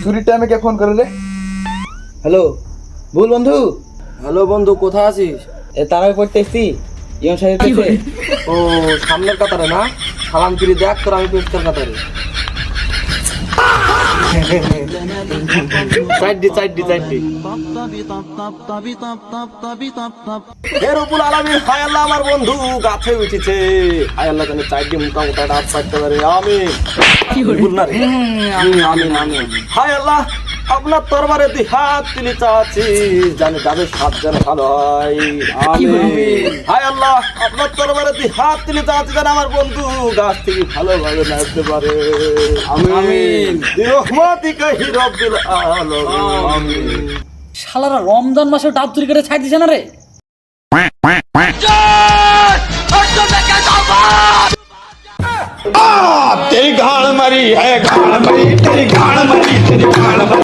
ছুরির টাইমে কে ফোন করলে? হ্যালো ভুল বন্ধু। হ্যালো বন্ধু, কোথায় আছিস? এ তারাই পড়তে এসছি ইমাম সাহেবের কাছে। ও সামনের কাতারে না? সালাম ফিরি দেখ তোর আমি পেস্টার কাতারে। চাইডি হে রব্বুল আলামিন, হায় আল্লাহ আমার বন্ধু গাছে উঠেছে। হায় আল্লাহ জানে চাইডি মোটামোটা রাত পাইতে পারে। আমিন। ভুল না রে। আমিন। হায় আল্লাহ আপনার তরবারে দুই হাত তুলে চাচ্ছি, জানে যাদের সাত যেন ভালো হয়। আমিন। হায় আল্লাহ আপনার তরবারে দুই হাত তুলে চাচ্ছি, যেন আমার বন্ধু গাছ থেকে ভালোভাবে নাচতে পারে। আমিন। বিরহমাতিকা হি রব্বিল আলামিন। আমিন। শালারা রমজান মাসে ডাব চুরি করে ছাই দিছে না রে। तेरी गाड़ मरी है, गाड़ मरी, तेरी गाड़ मरी, तेरी गाड़ मरी।